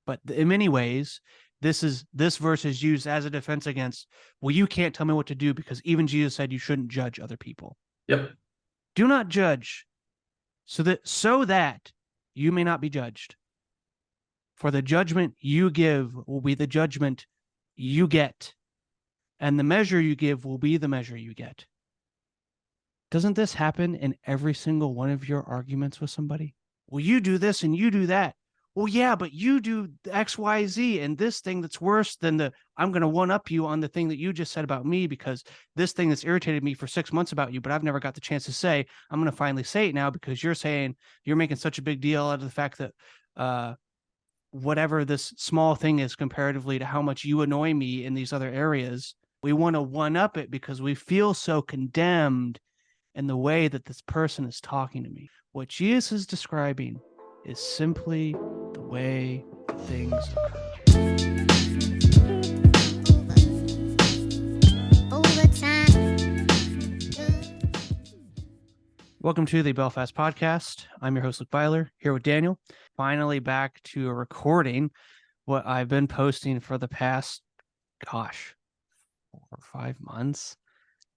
But in many ways, this verse is used as a defense against, well, you can't tell me what to do because even Jesus said you shouldn't judge other people. Yep. Do not judge so that you may not be judged. For the judgment you give will be the judgment you get, and the measure you give will be the measure you get. Doesn't this happen in every single one of your arguments with somebody? Well, you do this and you do that. Well, yeah, but you do X, Y, Z, and this thing that's worse than I'm going to one-up you on the thing that you just said about me because this thing that's irritated me for 6 months about you, but I've never got the chance to say, I'm going to finally say it now because you're making such a big deal out of the fact that whatever this small thing is comparatively to how much you annoy me in these other areas, we want to one-up it because we feel so condemned in the way that this person is talking to me. What Jesus is describing is simply the way things occur. Welcome to the Belfast Podcast. I'm your host, Luke Byler, here with Daniel. Finally back to a recording what I've been posting for the past, 4 or 5 months.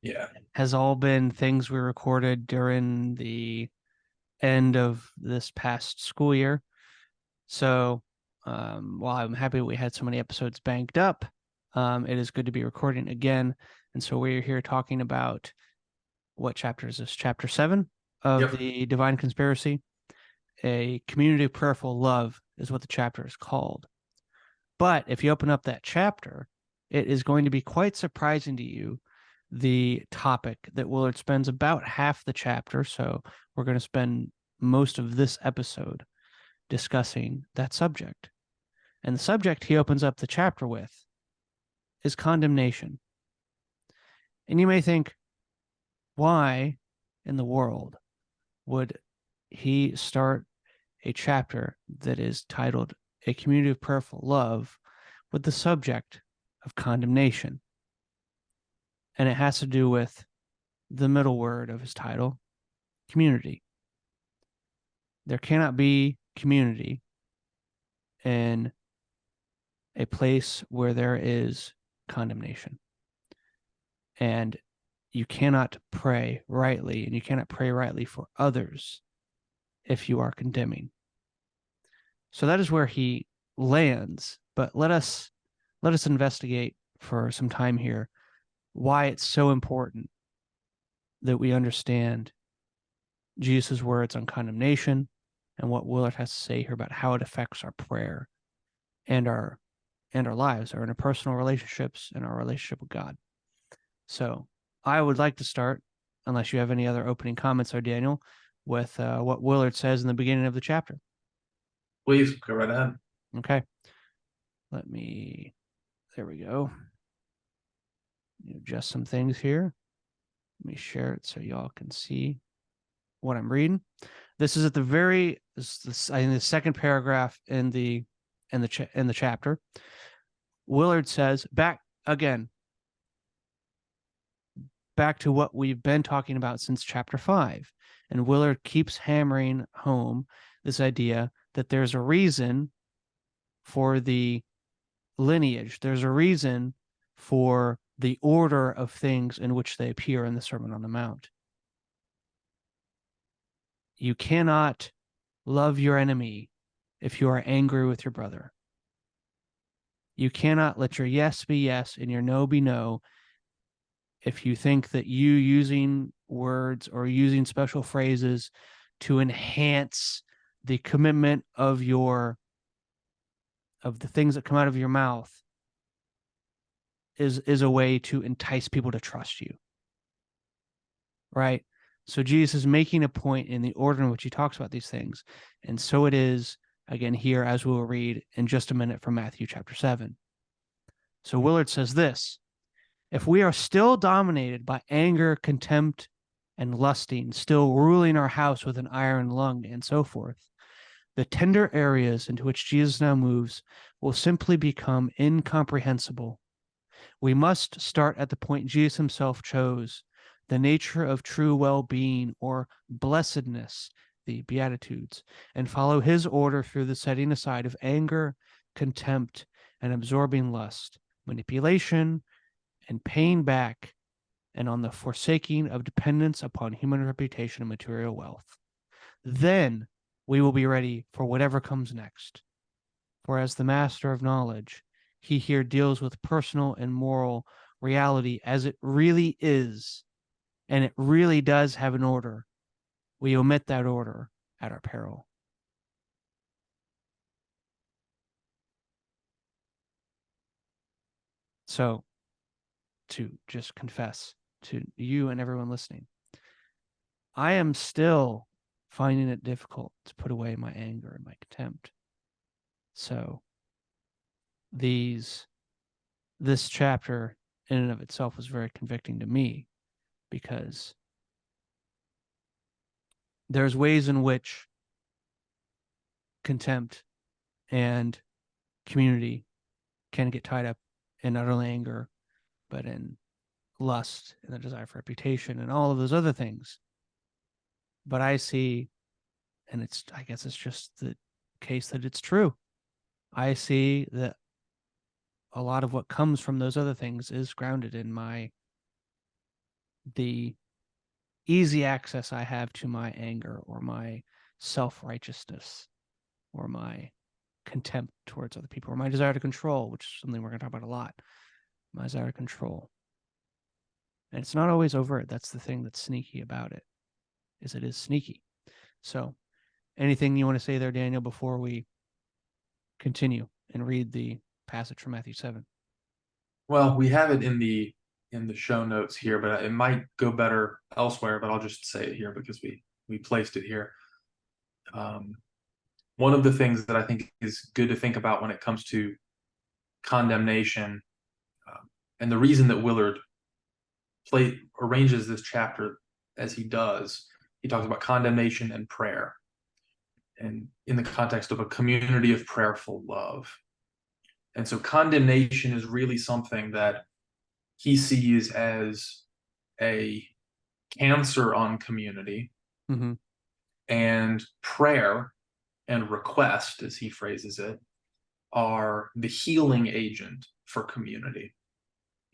Yeah. Has all been things we recorded during the end of this past school year. So while I'm happy we had so many episodes banked up, it is good to be recording again. And so we're here talking about, what chapter is this? Chapter 7 of the Divine Conspiracy. A community of prayerful love is what the chapter is called. But if you open up that chapter, it is going to be quite surprising to you the topic that Willard spends about half the chapter. So we're going to spend most of this episode discussing that subject. And the subject he opens up the chapter with is condemnation. And you may think, why in the world would he start a chapter that is titled A Community of Prayerful Love with the subject of condemnation? And it has to do with the middle word of his title, community. There cannot be community in a place where there is condemnation. And you cannot pray rightly, and you cannot pray rightly for others if you are condemning. So that is where he lands. But let us investigate for some time here why it's so important that we understand Jesus' words on condemnation and what Willard has to say here about how it affects our prayer and our lives, our interpersonal relationships, and our relationship with God. So I would like to start, unless you have any other opening comments there, Daniel, with what Willard says in the beginning of the chapter. Please, go right ahead. Okay. There we go. Adjust some things here. Let me share it so y'all can see what I'm reading. This is at the the second paragraph in the chapter. Willard says, back to what we've been talking about since chapter 5. And Willard keeps hammering home this idea that there's a reason for the lineage. There's a reason for the order of things in which they appear in the Sermon on the Mount. You cannot love your enemy if you are angry with your brother. You cannot let your yes be yes and your no be no if you think that you using words or using special phrases to enhance the commitment of the things that come out of your mouth is a way to entice people to trust you. Right? So Jesus is making a point in the order in which he talks about these things. And so it is, again, here, as we'll read in just a minute from Matthew chapter 7. So Willard says this: if we are still dominated by anger, contempt, and lusting, still ruling our house with an iron lung, and so forth, the tender areas into which Jesus now moves will simply become incomprehensible. We must start at the point Jesus himself chose, the nature of true well-being or blessedness, the Beatitudes, and follow his order through the setting aside of anger, contempt, and absorbing lust, manipulation, and paying back, and on the forsaking of dependence upon human reputation and material wealth. Then we will be ready for whatever comes next. For as the master of knowledge, he here deals with personal and moral reality as it really is, and it really does have an order. We omit that order at our peril. So, to just confess to you and everyone listening, I am still finding it difficult to put away my anger and my contempt. So, this chapter in and of itself was very convicting to me, because there's ways in which contempt and community can get tied up in not only anger, but in lust and the desire for reputation and all of those other things. But I see, and I guess it's just the case that it's true. I see that a lot of what comes from those other things is grounded in the easy access I have to my anger, or my self-righteousness, or my contempt towards other people, or my desire to control, which is something we're going to talk about a lot. My desire to control. And it's not always overt. That's the thing that's sneaky about it, is it is sneaky. So anything you want to say there, Daniel, before we continue and read the passage from Matthew 7? Well, we have it in the show notes here, but it might go better elsewhere, but I'll just say it here because we placed it here. One of the things that I think is good to think about when it comes to condemnation, and the reason that Willard arranges this chapter as he does, he talks about condemnation and prayer, and in the context of a community of prayerful love. And so condemnation is really something that he sees as a cancer on community. Mm-hmm. And prayer and request, as he phrases it, are the healing agent for community.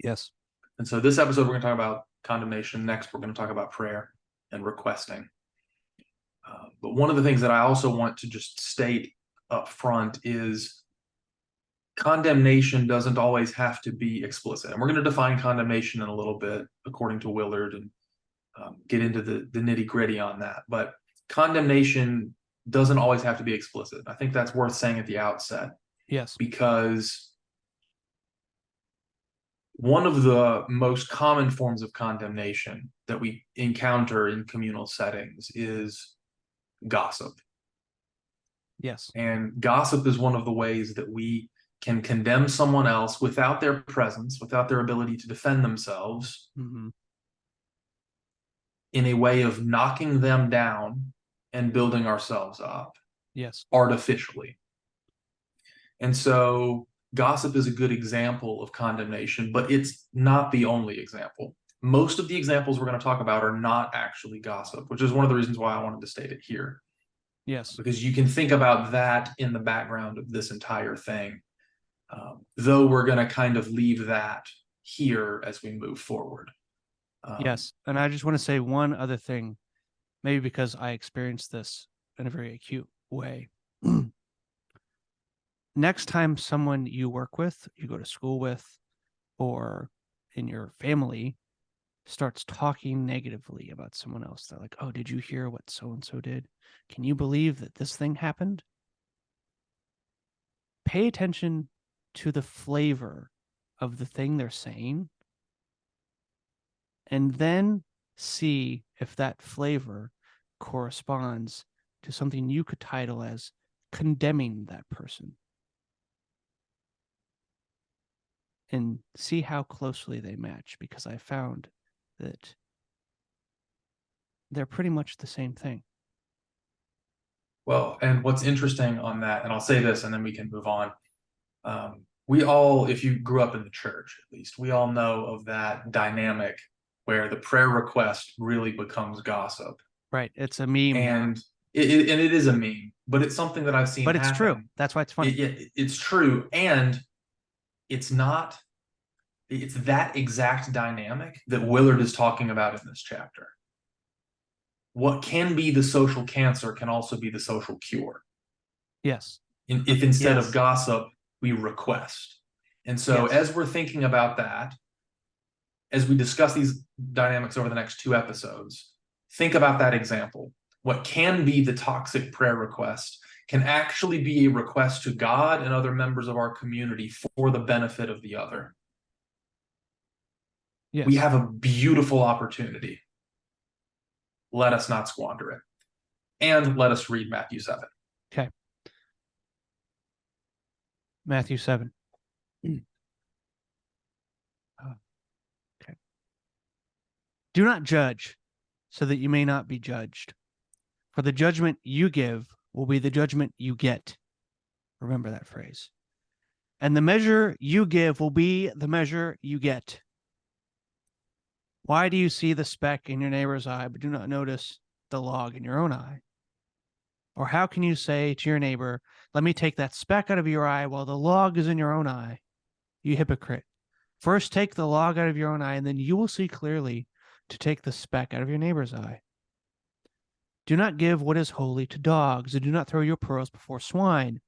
Yes. And so this episode, we're going to talk about condemnation. Next, we're going to talk about prayer and requesting. But one of the things that I also want to just state up front is condemnation doesn't always have to be explicit. And we're going to define condemnation in a little bit, according to Willard, and get into the nitty gritty on that. But condemnation doesn't always have to be explicit. I think that's worth saying at the outset. Yes. Because one of the most common forms of condemnation that we encounter in communal settings is gossip. Yes. And gossip is one of the ways that we can condemn someone else without their presence, without their ability to defend themselves, mm-hmm. in a way of knocking them down and building ourselves up. Yes. Artificially. And so gossip is a good example of condemnation, but it's not the only example. Most of the examples we're going to talk about are not actually gossip, which is one of the reasons why I wanted to state it here. Yes. Because you can think about that in the background of this entire thing, though we're going to kind of leave that here as we move forward. Yes. And I just want to say one other thing, maybe because I experienced this in a very acute way. Next time someone you work with, you go to school with, or in your family starts talking negatively about someone else, they're like, oh, did you hear what so-and-so did? Can you believe that this thing happened? Pay attention to the flavor of the thing they're saying, and then see if that flavor corresponds to something you could title as condemning that person, and see how closely they match, because I found that they're pretty much the same thing. Well, and what's interesting on that, and I'll say this and then we can move on. We all, if you grew up in the church, at least, we all know of that dynamic where the prayer request really becomes gossip. Right. It's a meme. And And it is a meme, but it's something that I've seen But it's true. happen. That's why it's funny. It's true. And it's not, it's that exact dynamic that Willard is talking about in this chapter. What can be the social cancer can also be the social cure. Yes. If instead Yes. of gossip, we request. And so Yes. as we're thinking about that, as we discuss these dynamics over the next 2 episodes, think about that example. What can be the toxic prayer request can actually be a request to God and other members of our community for the benefit of the other. Yes. We have a beautiful opportunity. Let us not squander it. And let us read Matthew 7. Okay. Matthew 7. Okay. Do not judge, so that you may not be judged. For the judgment you give will be the judgment you get. Remember that phrase. And the measure you give will be the measure you get. Why do you see the speck in your neighbor's eye, but do not notice the log in your own eye? Or how can you say to your neighbor, let me take that speck out of your eye while the log is in your own eye? You hypocrite. First take the log out of your own eye, and then you will see clearly to take the speck out of your neighbor's eye. Do not give what is holy to dogs, and do not throw your pearls before swine,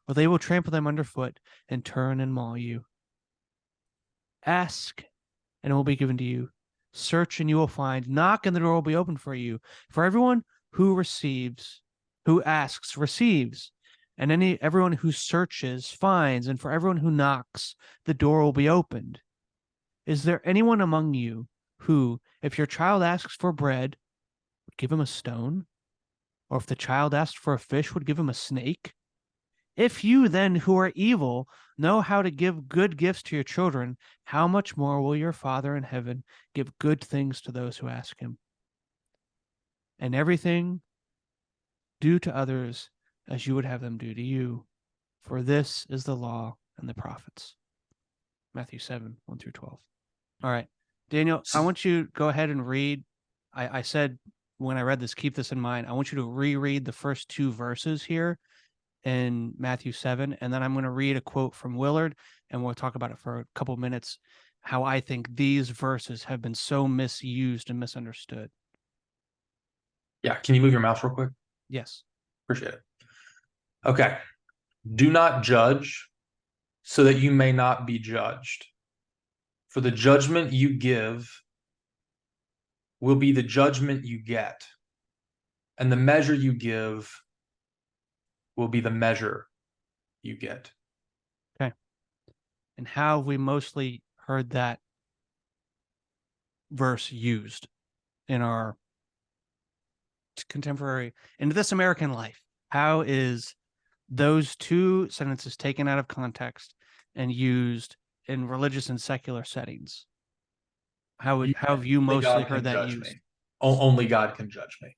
or they will trample them underfoot and turn and maul you. Ask, and it will be given to you. Search, and you will find. Knock, and the door will be opened for you. For everyone who asks, receives, and everyone who searches finds, and for everyone who knocks, the door will be opened. Is there anyone among you who, if your child asks for bread, would give him a stone? Or if the child asked for a fish, would give him a snake? If you then, who are evil, know how to give good gifts to your children, how much more will your Father in heaven give good things to those who ask him? And everything do to others as you would have them do to you, for this is the law and the prophets. Matthew 7, 1 through 12. All right, Daniel, I want you to go ahead and read. I said when I read this, keep this in mind. I want you to reread the first 2 verses here in Matthew 7, and then I'm going to read a quote from Willard, and we'll talk about it for a couple of minutes, how I think these verses have been so misused and misunderstood. Yeah, can you move your mouse real quick? Yes. Appreciate it. Okay. Do not judge, so that you may not be judged. For the judgment you give will be the judgment you get, and the measure you give will be the measure you get. Okay. And how have we mostly heard that verse used in our contemporary, in this American life? How is those 2 sentences taken out of context and used in religious and secular settings? How have you mostly heard that used? Me. Only God can judge me.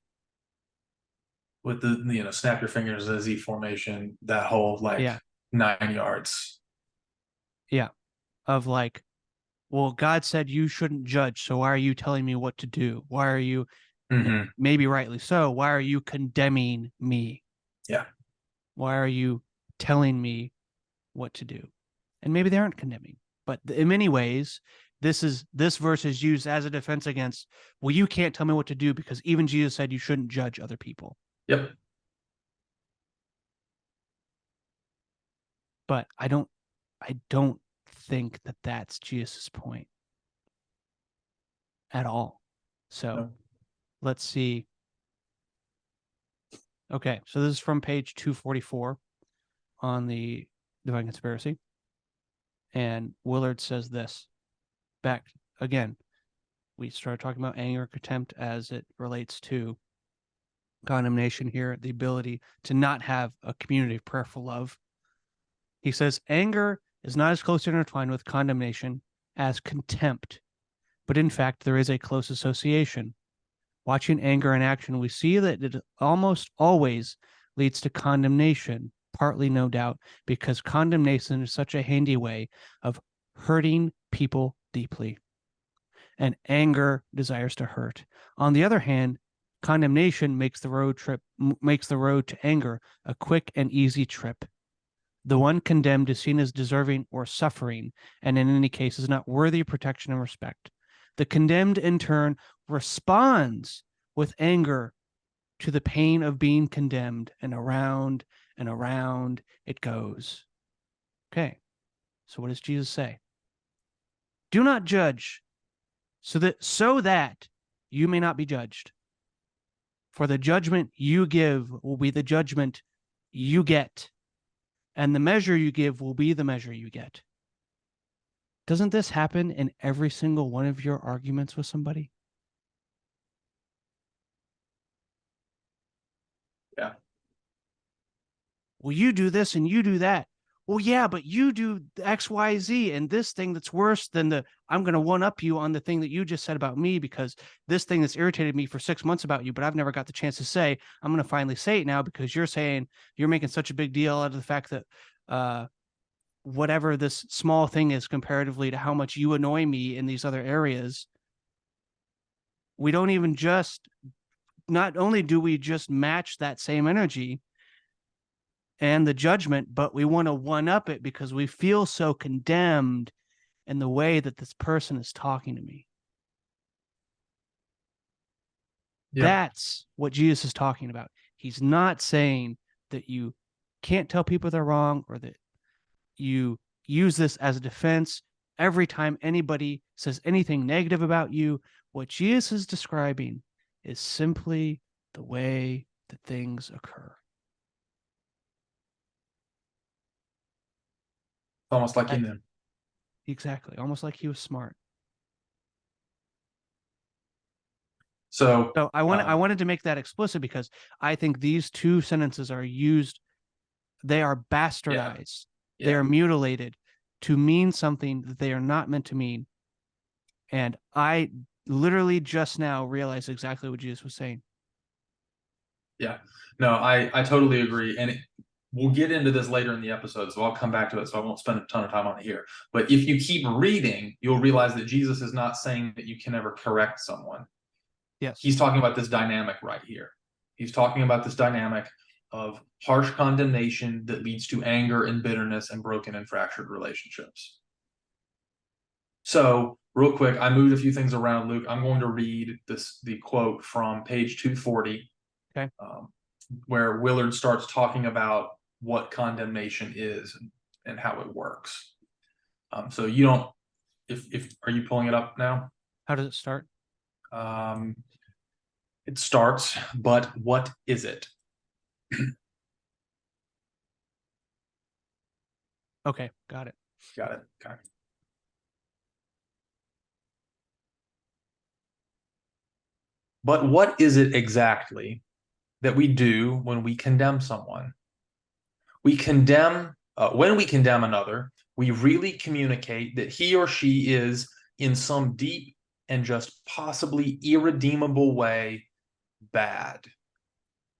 With the snap your fingers as Z formation, that whole 9 yards. Yeah. Of like, well, God said you shouldn't judge, so why are you telling me what to do? Why are you, maybe rightly so, why are you condemning me? Yeah. Why are you telling me what to do? And maybe they aren't condemning, but in many ways, this verse is used as a defense against, well, you can't tell me what to do because even Jesus said you shouldn't judge other people. Yep. But I don't think that that's Jesus' point at all. So let's see. Okay, so this is from page 244 on the Divine Conspiracy. And Willard says this. Back again, we started talking about anger, contempt as it relates to condemnation here, the ability to not have a community of prayerful love. He says, anger is not as closely intertwined with condemnation as contempt, but in fact, there is a close association. Watching anger in action, we see that it almost always leads to condemnation, partly, no doubt, because condemnation is such a handy way of hurting people deeply. And anger desires to hurt. On the other hand, Condemnation makes the road to anger a quick and easy trip. The one condemned is seen as deserving or suffering, and in any case is not worthy of protection and respect. The condemned, in turn, responds with anger to the pain of being condemned, and around it goes. Okay, so what does Jesus say? Do not judge, so that you may not be judged. For the judgment you give will be the judgment you get, and the measure you give will be the measure you get. Doesn't this happen in every single one of your arguments with somebody? Yeah. Well, you do this and you do that. Well, yeah, but you do X, Y, Z, and this thing that's worse than I'm going to one up you on the thing that you just said about me, because this thing that's irritated me for 6 months about you, but I've never got the chance to say, I'm going to finally say it now because you're making such a big deal out of the fact that whatever this small thing is comparatively to how much you annoy me in these other areas. We don't even not only do we just match that same energy and the judgment, but we want to one up it because we feel so condemned in the way that this person is talking to me. Yep. That's what Jesus is talking about. He's not saying that you can't tell people they're wrong or that you use this as a defense every time anybody says anything negative about you. What Jesus is describing is simply the way that things occur. Almost like he knew. Exactly. Almost like he was smart. So I wanted to make that explicit because I think these two sentences are used, they are bastardized. Yeah. They are mutilated to mean something that they are not meant to mean. And I literally just now realized exactly what Jesus was saying. Yeah, no, I totally agree. And we'll get into this later in the episode, so I'll come back to it, so I won't spend a ton of time on it here. But if you keep reading, you'll realize that Jesus is not saying that you can never correct someone. Yes. He's talking about this dynamic right here. He's talking about this dynamic of harsh condemnation that leads to anger and bitterness and broken and fractured relationships. So real quick, I moved a few things around, Luke. I'm going to read the quote from page 240. Okay. Where Willard starts talking about what condemnation is and how it works. So you don't, are you pulling it up now? How does it start? It starts, but what is it? Okay, got it. Got it. Okay. But what is it exactly that we do when we condemn someone? We condemn, when we condemn another, we really communicate that he or she is in some deep and just possibly irredeemable way bad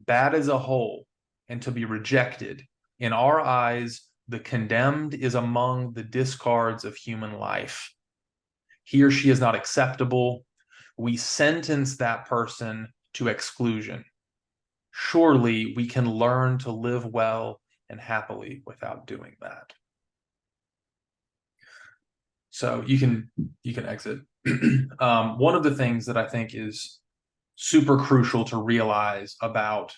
as a whole, and to be rejected. In our eyes, the condemned is among the discards of human life. He or she is not acceptable. We sentence that person to exclusion. Surely we can learn to live well and happily without doing that. So you can exit. One of the things that I think is super crucial to realize about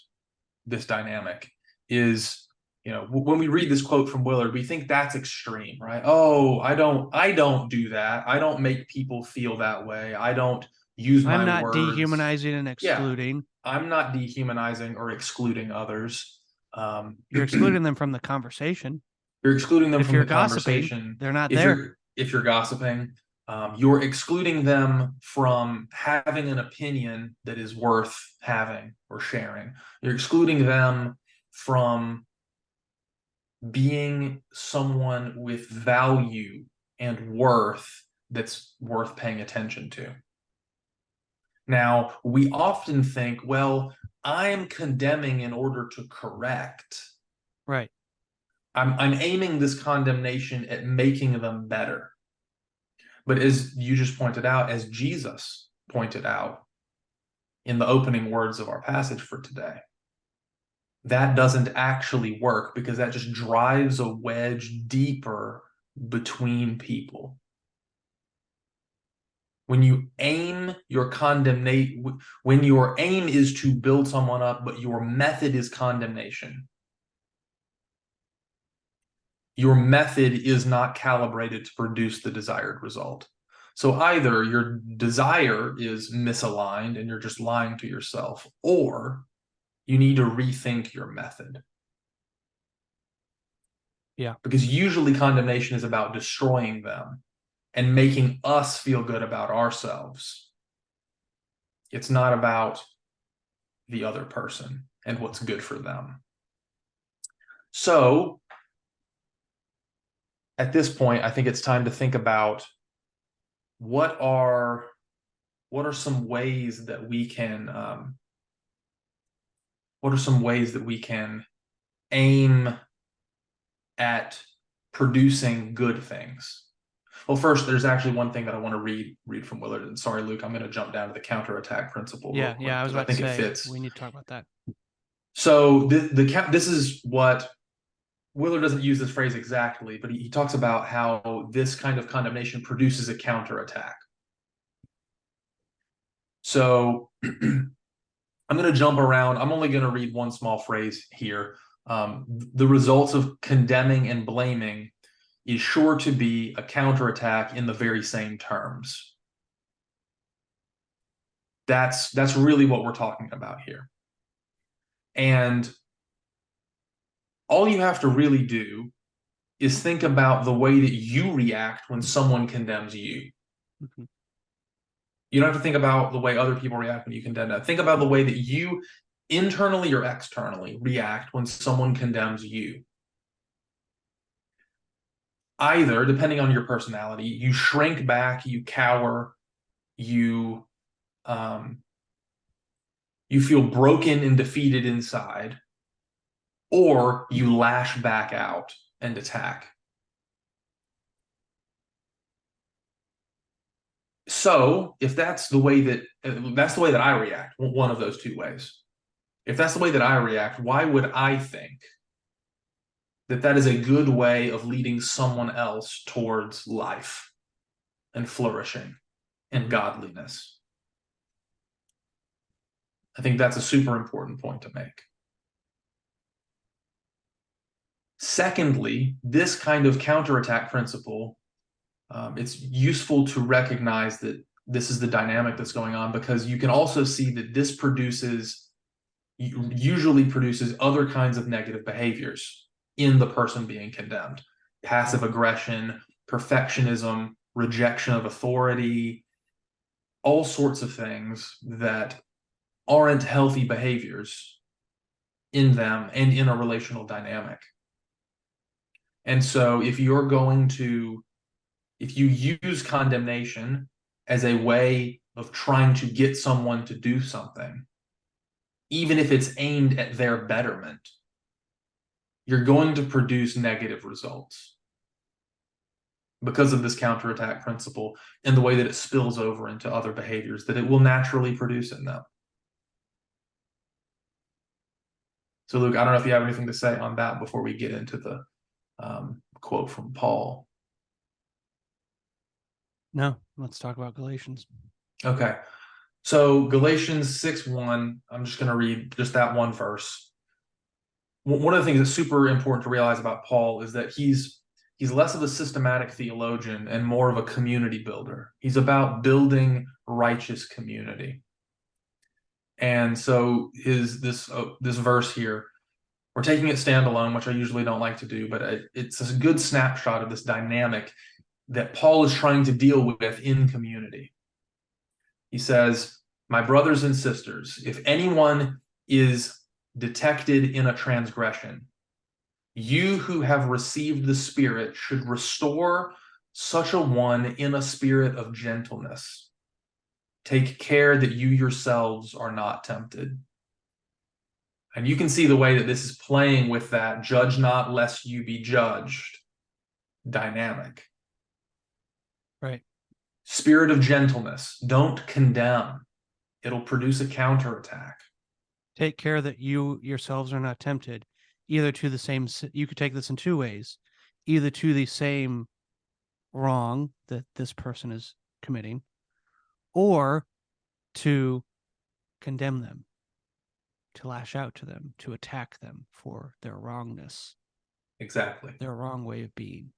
this dynamic is, when we read this quote from Willard, we think that's extreme, right? Oh, I don't do that. I don't make people feel that way. I don't use my words. I'm not dehumanizing and excluding. Yeah, I'm not dehumanizing or excluding others. You're excluding them from the conversation. You're excluding them from the conversation. They're not there. If you're gossiping, you're excluding them from having an opinion that is worth having or sharing. You're excluding them from being someone with value and worth that's worth paying attention to. Now, we often think, well, I'm condemning in order to correct. Right. I'm aiming this condemnation at making them better. But as you just pointed out, as Jesus pointed out, in the opening words of our passage for today, that doesn't actually work, because that just drives a wedge deeper between people. When you aim your when your aim is to build someone up, but your method is condemnation, your method is not calibrated to produce the desired result. So either your desire is misaligned and you're just lying to yourself, or you need to rethink your method. Yeah. Because usually condemnation is about destroying them and making us feel good about ourselves. It's not about the other person and what's good for them. So at this point, I think it's time to think about what are some ways that we can aim at producing good things. Well, first, there's actually one thing that I want to read from Willard. And sorry, Luke, I'm going to jump down to the counterattack principle real quick. Yeah, I was about I think to it say, fits. we need to talk about that. So this is what Willard doesn't use this phrase exactly, but he talks about how this kind of condemnation produces a counterattack. So I'm going to jump around. I'm only going to read one small phrase here. The results of condemning and blaming is sure to be a counterattack in the very same terms. That's really what we're talking about here. And all you have to really do is think about the way that you react when someone condemns you. Mm-hmm. You don't have to think about the way other people react when you condemn them. Think about the way that you, internally or externally, react when someone condemns you. Either, depending on your personality, you shrink back, you cower, you feel broken and defeated inside, or you lash back out and attack. So if that's the way that I react, one of those two ways. If that's the way that I react, why would I think that is a good way of leading someone else towards life and flourishing and godliness? I think that's a super important point to make. Secondly, this kind of counterattack principle, it's useful to recognize that this is the dynamic that's going on, because you can also see that this usually produces other kinds of negative behaviors in the person being condemned. Passive aggression, perfectionism, rejection of authority, all sorts of things that aren't healthy behaviors in them and in a relational dynamic. And so if you use condemnation as a way of trying to get someone to do something, even if it's aimed at their betterment, you're going to produce negative results because of this counterattack principle and the way that it spills over into other behaviors that it will naturally produce in them. So, Luke, I don't know if you have anything to say on that before we get into the quote from Paul. No, let's talk about Galatians. Okay. So Galatians 6:1, I'm just going to read just that one verse. One of the things that's super important to realize about Paul is that he's less of a systematic theologian and more of a community builder. He's about building righteous community. And so this verse here, we're taking it standalone, which I usually don't like to do, but it's a good snapshot of this dynamic that Paul is trying to deal with in community. He says, "My brothers and sisters, if anyone is detected in a transgression, you who have received the Spirit should restore such a one in a spirit of gentleness. Take care that you yourselves are not tempted." And you can see the way that this is playing with that "judge not lest you be judged" dynamic. Right. Spirit of gentleness. Don't condemn. It'll produce a counterattack. Take care that you yourselves are not tempted, either to the same. You could take this in two ways, either to the same wrong that this person is committing, or to condemn them, to lash out to them, to attack them for their wrongness, Exactly. their wrong way of being.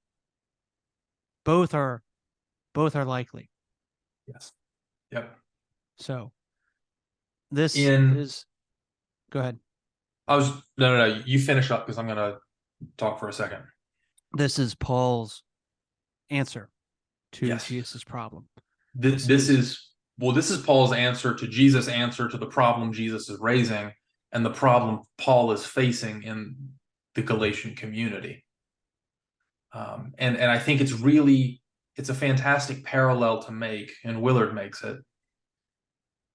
Both are likely. Yes. Yep. So this In is go ahead. I was no. You finish up because I'm gonna talk for a second. This is Paul's answer to Yes. Jesus' problem. This is Paul's answer to Jesus' answer to the problem Jesus is raising and the problem Paul is facing in the Galatian community. And I think it's a fantastic parallel to make, and Willard makes it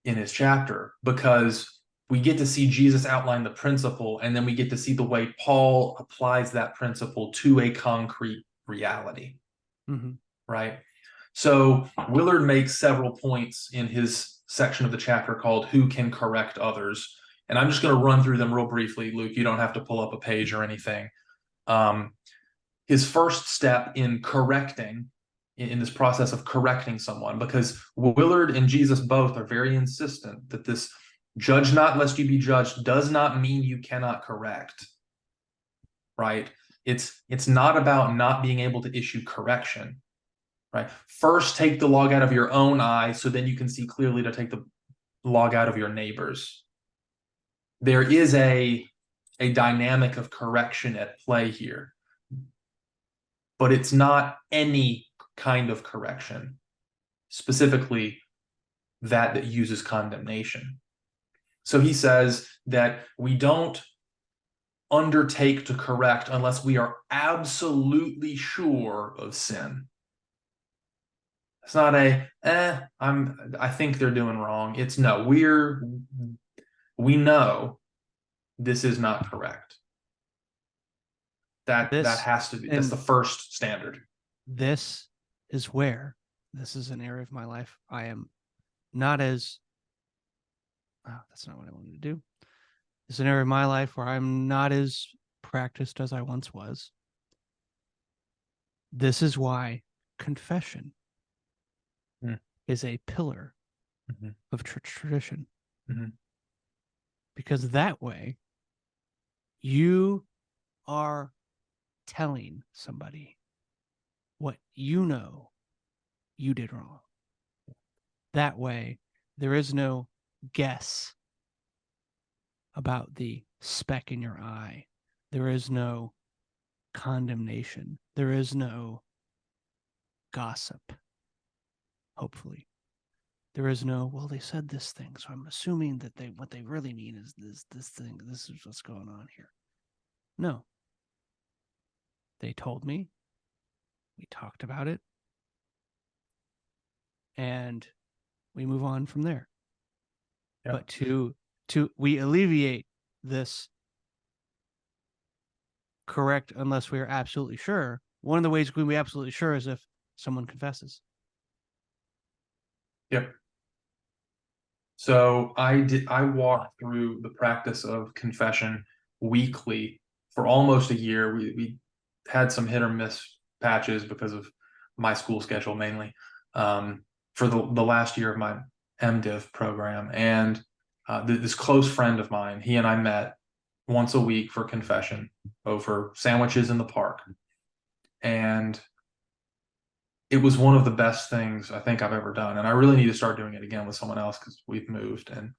in his chapter, because we get to see Jesus outline the principle, and then we get to see the way Paul applies that principle to a concrete reality. Mm-hmm. Right? So Willard makes several points in his section of the chapter called Who Can Correct Others? And I'm just going to run through them real briefly. Luke, you don't have to pull up a page or anything. His first step in correcting, in this process of correcting someone, because Willard and Jesus both are very insistent that this judge not lest you be judged does not mean you cannot correct, right? It's not about not being able to issue correction, right? First, take the log out of your own eye so then you can see clearly to take the log out of your neighbor's. There is a dynamic of correction at play here, but it's not any kind of correction, specifically that uses condemnation. So he says that we don't undertake to correct unless we are absolutely sure of sin. It's not I think they're doing wrong. It's no, we know this is not correct. That has to be, that's the first standard. This is an area of my life I am not as that's not what I wanted to do. It's an area of my life where I'm not as practiced as I once was. This is why confession is a pillar of church tradition. Because that way you are telling somebody what you know you did wrong. That way there is no guess about the speck in your eye. There is no condemnation. There is no gossip. Hopefully, there is no, well, they said this thing, so I'm assuming that what they really mean is this thing. This is what's going on here. No. They told me. We talked about it. And we move on from there. Yep. But we alleviate this correct unless we are absolutely sure. One of the ways we can be absolutely sure is if someone confesses. Yep. So I walked through the practice of confession weekly for almost a year. We had some hit or miss patches because of my school schedule mainly, for the last year of my MDiv program. And this close friend of mine, he and I met once a week for confession over sandwiches in the park. And it was one of the best things I think I've ever done. And I really need to start doing it again with someone else because we've moved. And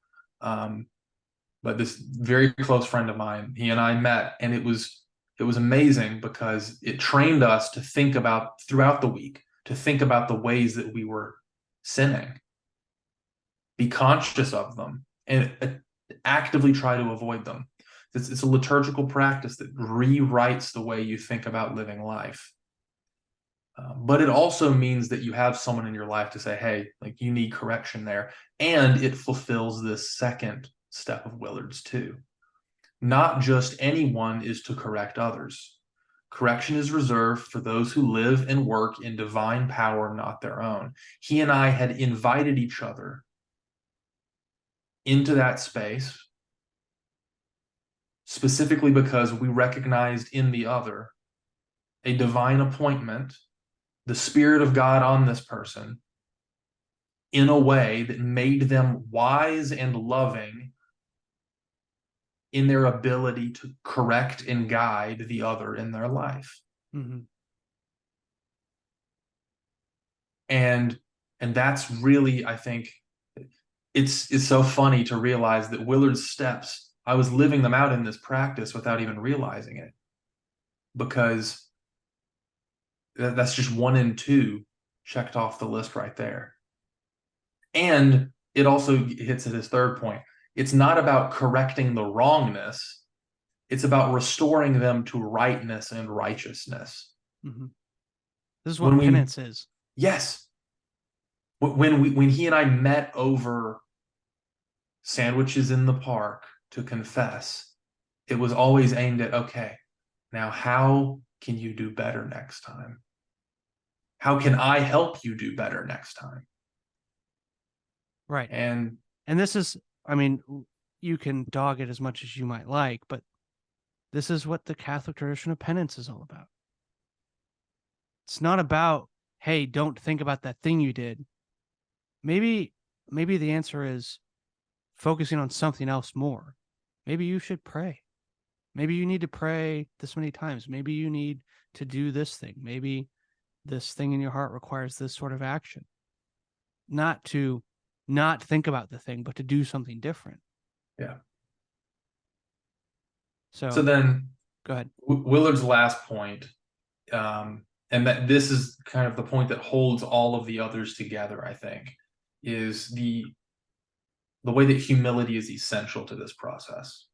but this very close friend of mine, he and I met, and it was amazing because it trained us to think about throughout the week, to think about the ways that we were sinning, be conscious of them, and actively try to avoid them. It's a liturgical practice that rewrites the way you think about living life. But it also means that you have someone in your life to say, hey, like, you need correction there. And it fulfills this second step of Willard's too. Not just anyone is to correct others. Correction is reserved for those who live and work in divine power, not their own. He and I had invited each other into that space, specifically because we recognized in the other a divine appointment, the Spirit of God on this person, in a way that made them wise and loving in their ability to correct and guide the other in their life. Mm-hmm. And that's really, I think, it's so funny to realize that Willard's steps, I was living them out in this practice without even realizing it, because that's just 1 and 2 checked off the list right there. And it also hits at his third point. It's not about correcting the wrongness. It's about restoring them to rightness and righteousness. Mm-hmm. This is When what penance is. Yes. When he and I met over sandwiches in the park to confess, it was always aimed at, okay, now how can you do better next time? How can I help you do better next time? Right. And this is, I mean, you can dog it as much as you might like, but this is what the Catholic tradition of penance is all about. It's not about, hey, don't think about that thing you did. Maybe the answer is focusing on something else more. Maybe you should pray. Maybe you need to pray this many times. Maybe you need to do this thing. Maybe this thing in your heart requires this sort of action. Not to not think about the thing, but to do something different. yeah. So then go ahead. Willard's last point, and that this is kind of the point that holds all of the others together, I think, is the way that humility is essential to this process.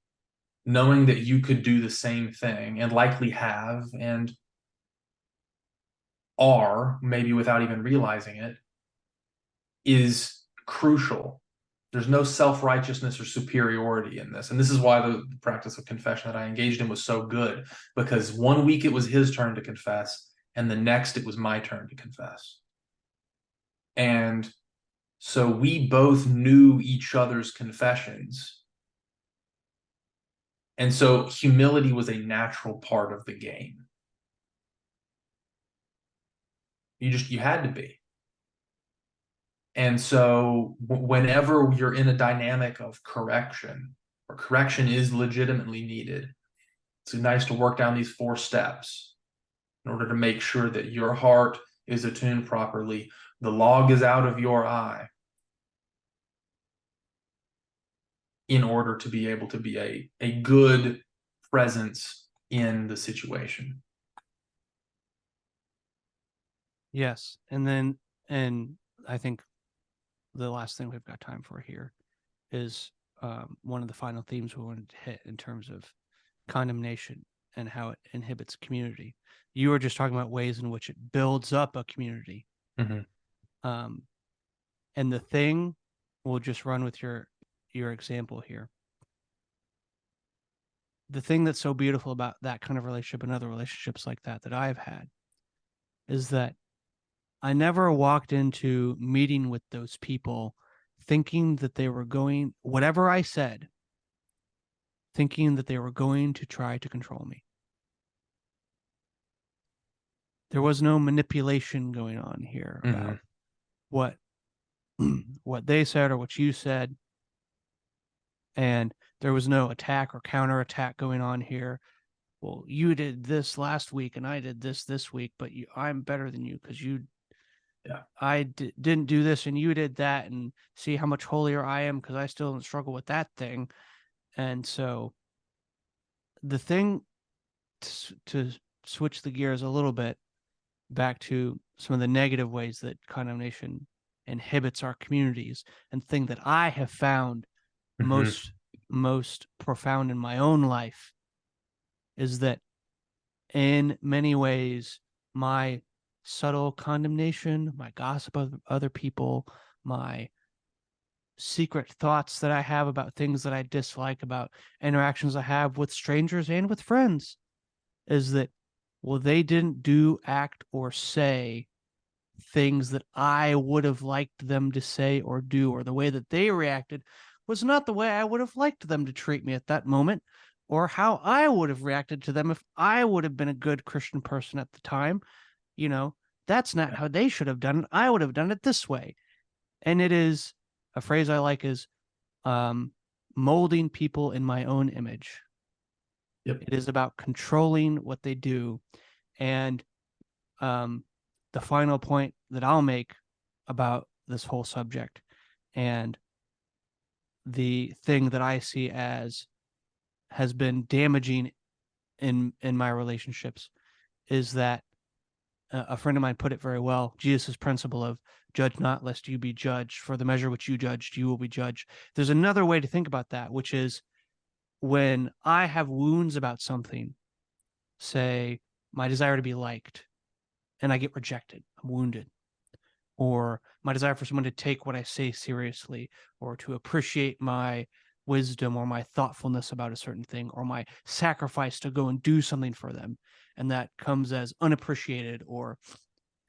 Knowing that you could do the same thing and likely have and are, maybe without even realizing it, is crucial. There's no self-righteousness or superiority in this. And this is why the practice of confession that I engaged in was so good, because 1 week it was his turn to confess, and the next it was my turn to confess. And so we both knew each other's confessions. And so humility was a natural part of the game. You had to be. And so whenever you're in a dynamic of correction, or correction is legitimately needed, it's nice to work down these 4 steps in order to make sure that your heart is attuned properly, the log is out of your eye, in order to be able to be a good presence in the situation. Yes. And I think the last thing we've got time for here is one of the final themes we wanted to hit in terms of condemnation and how it inhibits community. You were just talking about ways in which it builds up a community. Mm-hmm. And the thing, we'll just run with your example here. The thing that's so beautiful about that kind of relationship and other relationships like that I've had is that I never walked into meeting with those people thinking that they were going, whatever I said, thinking that they were going to try to control me. There was no manipulation going on here about what they said or what you said. And there was no attack or counterattack going on here. Well, you did this last week and I did this week, but I'm better than you because I didn't do this and you did that, and see how much holier I am because I still don't struggle with that thing. And so the thing to switch the gears a little bit back to some of the negative ways that condemnation inhibits our communities, and thing that I have found most profound in my own life is that in many ways my subtle condemnation, my gossip of other people, my secret thoughts that I have about things that I dislike, about interactions I have with strangers and with friends, is that, well, they didn't do, act, or say things that I would have liked them to say or do, or the way that they reacted was not the way I would have liked them to treat me at that moment, or how I would have reacted to them if I would have been a good Christian person at the time. You know, that's not how they should have done it. I would have done it this way. And it is a phrase I like is molding people in my own image. Yep. It is about controlling what they do. And the final point that I'll make about this whole subject and the thing that I see as has been damaging in my relationships is that a friend of mine put it very well. Jesus' principle of judge not lest you be judged, for the measure which you judged, you will be judged. There's another way to think about that, which is when I have wounds about something, say my desire to be liked, and I get rejected, I'm wounded, or my desire for someone to take what I say seriously, or to appreciate my wisdom or my thoughtfulness about a certain thing, or my sacrifice to go and do something for them, and that comes as unappreciated, or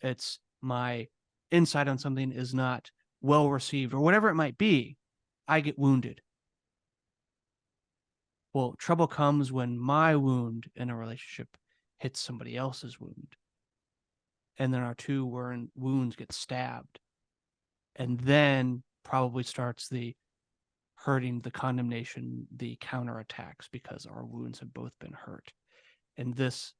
it's my insight on something is not well received, or whatever it might be, I get wounded. Well, trouble comes when my wound in a relationship hits somebody else's wound. And then our two wounds get stabbed. And then probably starts the hurting, the condemnation, the counterattacks, because our wounds have both been hurt. And this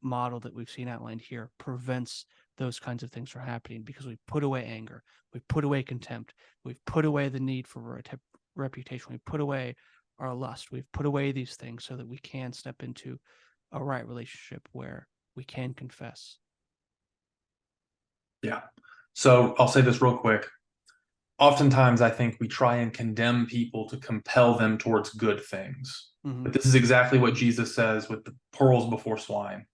model that we've seen outlined here prevents those kinds of things from happening, because we put away anger, we put away contempt, we've put away the need for reputation, we put away our lust, we've put away these things so that we can step into a right relationship where we can confess. Yeah. So I'll say this real quick. Oftentimes, I think we try and condemn people to compel them towards good things. But this is exactly what Jesus says with the pearls before swine.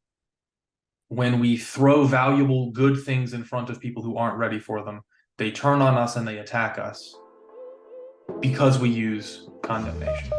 When we throw valuable, good things in front of people who aren't ready for them, they turn on us and they attack us because we use condemnation.